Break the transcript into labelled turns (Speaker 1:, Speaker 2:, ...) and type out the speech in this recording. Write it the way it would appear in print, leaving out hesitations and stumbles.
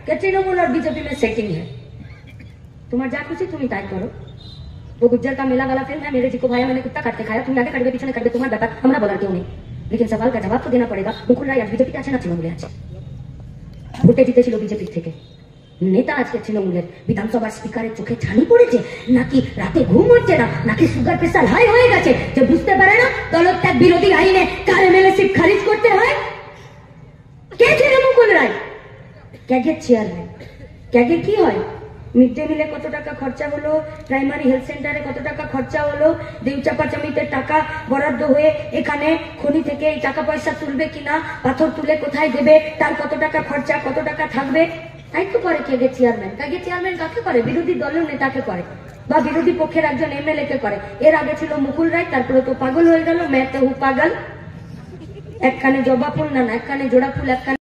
Speaker 1: कि तृणमूल और बीजेपी में सेटिंग है, तुम्हारा जा खुशी तुम ताई करो। वो गुज्जर का मेला वाला फिल्म है, मेरे जी को भाया मैंने कुत्ता काट के खाया, तुम आगे कटबे पीछे कटबे तुम्हारा ব্যাপার, हमरा বলার কেউ নেই। लेकिन सवाल का जवाब तो देना पड़ेगा। मुकुल राय आज बीजेपी আছে না তৃণমূলে আছে? ভোটে জিতেছিল বিজেপি থেকে। নেতা আজকে তৃণমূলের বিধানসভার স্পিকারের চোখে ছানি পড়েছে, নাকি রাতে ঘুম হচ্ছে না, নাকি সুগার প্রেসার হাই হয়ে গেছে যে বুঝতে পারে না দলত্যাগ বিরোধী আইনে কার এমএলএ সিট খারিজ করতে হয়? কে ছিল মুকুল রায়? ক্যাগের চেয়ারম্যান। ক্যাগে কি হয়? মিড ডে মিলে কত টাকা খরচা হলো, প্রাইমারি হেলথ সেন্টারে কত টাকা খরচা হলো, দেউচাপা জমিতে টাকা বরাদ্দ হয়ে এখানে খনি থেকে এই টাকা পয়সা তুলবে কিনা, পাথর তুলে কোথায় দেবে, তার কত টাকা খরচা, কত টাকা থাকবে, তাই তো করে ক্যাগের চেয়ারম্যান। ক্যাগের চেয়ারম্যান কাকে করে? বিরোধী দলের নেতাকে করে বা বিরোধী পক্ষের একজন এমএলএ কে করে। এর আগে ছিল মুকুল রায়, তারপরে তো পাগল হয়ে গেল, मैं तो हूं पागल। এক কানে জবা ফুল না, এক কানে জোড়া ফুল, এক কানে